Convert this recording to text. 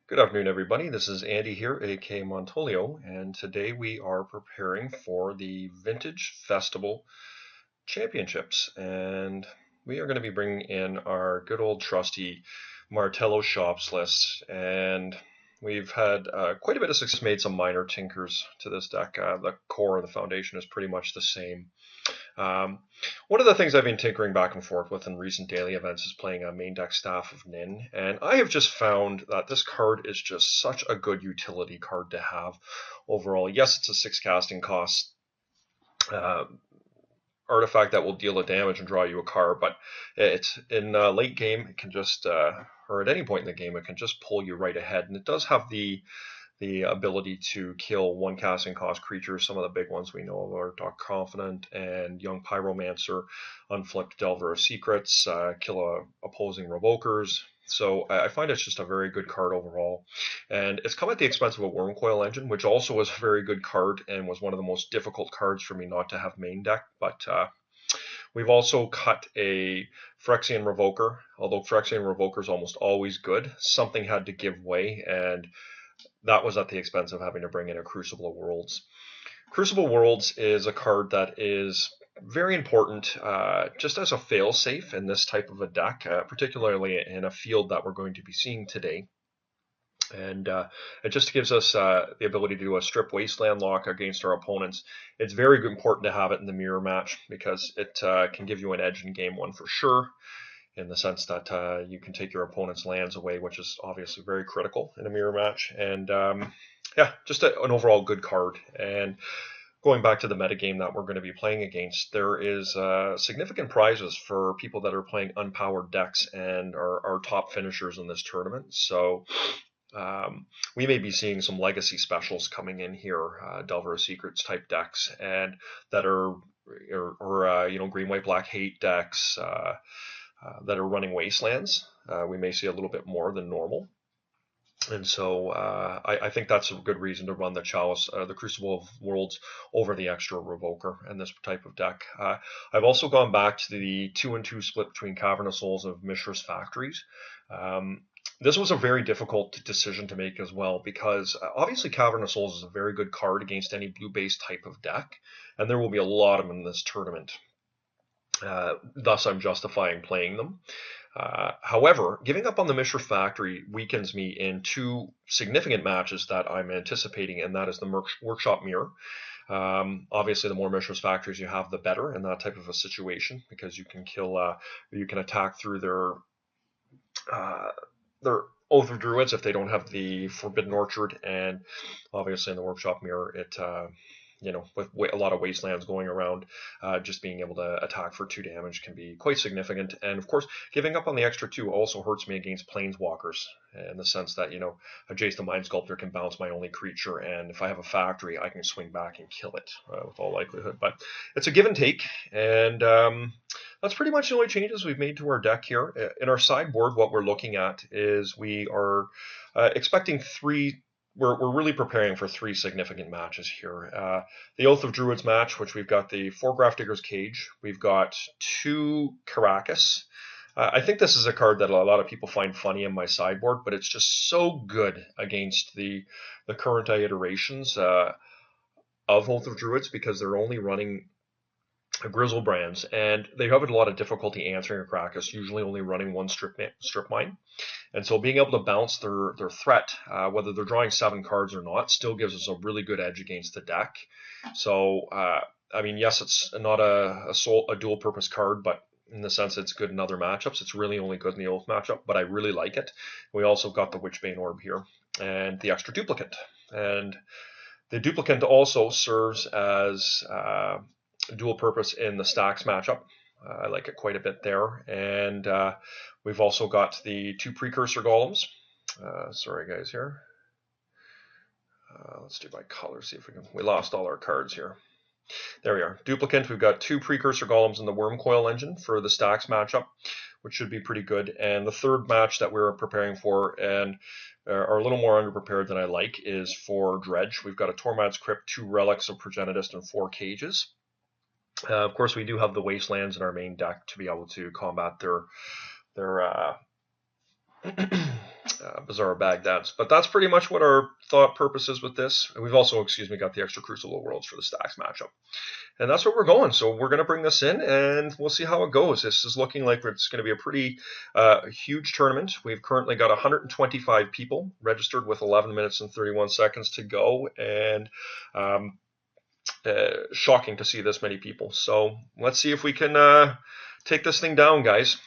Good afternoon, everybody. This is Andy here, aka Montolio, and today we are preparing for the Vintage Festival Championships. And we are going to be bringing in our good old trusty Maretello Shops list. And we've had quite a bit of success, made some minor tinkers to this deck. The core of the foundation is pretty much the same. Um, One of the things I've been tinkering back and forth with in recent daily events is playing a main deck Staff of Nin, and I have just found that this card is just such a good utility card to have overall. Yes, it's a 6 casting cost uh, artifact that will deal a damage and draw you a card, but it's in late game, it can just, or at any point in the game, it can just pull you right ahead, and it does have the ability to kill one casting cost creatures. Some of the big ones we know of are Doc Confidant and Young Pyromancer, Unflipped Delver of Secrets, kill opposing Revokers. So I find it's just a very good card overall. And it's come at the expense of a Wormcoil Engine, which also was a very good card and was one of the most difficult cards for me not to have main deck. But we've also cut a Phyrexian Revoker. Although Phyrexian Revoker is almost always good, something had to give way, and that was at the expense of having to bring in a Crucible of Worlds. Crucible Worlds is a card that is very important just as a failsafe in this type of a deck, particularly in a field that we're going to be seeing today. And it just gives us the ability to do a strip wasteland lock against our opponents. It's very important to have it in the mirror match because it can give you an edge in game one for sure, in the sense that you can take your opponent's lands away, which is obviously very critical in a mirror match. And yeah, just an overall good card. And going back to the metagame that we're going to be playing against, there is significant prizes for people that are playing unpowered decks and are top finishers in this tournament. So we may be seeing some legacy specials coming in here, Delver of Secrets type decks, and that are or green, white, black hate decks that are running wastelands. We may see a little bit more than normal. And so I think that's a good reason to run the Chalice, the Crucible of Worlds over the extra Revoker and this type of deck. I've also gone back to the 2-2 split between Cavern of Souls and Mishra's Factories. This was a very difficult decision to make as well, because obviously Cavern of Souls is a very good card against any blue-based type of deck, and there will be a lot of them in this tournament. Thus, I'm justifying playing them. However, giving up on the Mishra Factory weakens me in two significant matches that I'm anticipating, and that is the Workshop Mirror. Obviously, the more Mishra's Factories you have, the better in that type of a situation, because you can you can attack through their Oath of Druids if they don't have the Forbidden Orchard, and obviously in the Workshop Mirror, it with a lot of wastelands going around, just being able to attack for 2 damage can be quite significant. And of course, giving up on the extra 2 also hurts me against Planeswalkers, in the sense that, a Jace the Mind Sculptor can bounce my only creature, and if I have a factory, I can swing back and kill it with all likelihood. But it's a give and take, and that's pretty much the only changes we've made to our deck here. In our sideboard, what we're looking at is we are expecting 3. We're really preparing for 3 significant matches here. The Oath of Druids match, which we've got the 4 Grafdigger's Cage. We've got 2 Caracas. I think this is a card that a lot of people find funny in my sideboard, but it's just so good against the current iterations of Oath of Druids, because they're only running Grizzlebrands, and they have a lot of difficulty answering a Caracas, usually only running 1 Strip Mine. And so being able to bounce their threat, whether they're drawing 7 cards or not, still gives us a really good edge against the deck. So, I mean, yes, it's not a dual-purpose card, but in the sense it's good in other matchups. It's really only good in the Oath matchup, but I really like it. We also got the Witchbane Orb here, and the extra Duplicant. And the Duplicant also serves as dual purpose in the Stacks matchup. I like it quite a bit there. And we've also got the 2 Precursor Golems. Sorry, guys, here. Let's do by color, see if we can. We lost all our cards here. There we are. Duplicant, we've got 2 Precursor Golems in the Wormcoil Engine for the Stacks matchup, which should be pretty good. And the third match that we're preparing for, and are a little more underprepared than I like, is for Dredge. We've got a Tormad's Crypt, 2 Relics of Progenitist, and 4 Cages. Of course, we do have the Wastelands in our main deck to be able to combat their Bizarre Baghdad's. But that's pretty much what our thought purpose is with this. And we've also, got the extra Crucible Worlds for the Stacks matchup. And that's what we're going. So we're going to bring this in, and we'll see how it goes. This is looking like it's going to be a pretty huge tournament. We've currently got 125 people registered with 11 minutes and 31 seconds to go, and shocking to see this many people. So let's see if we can take this thing down, guys.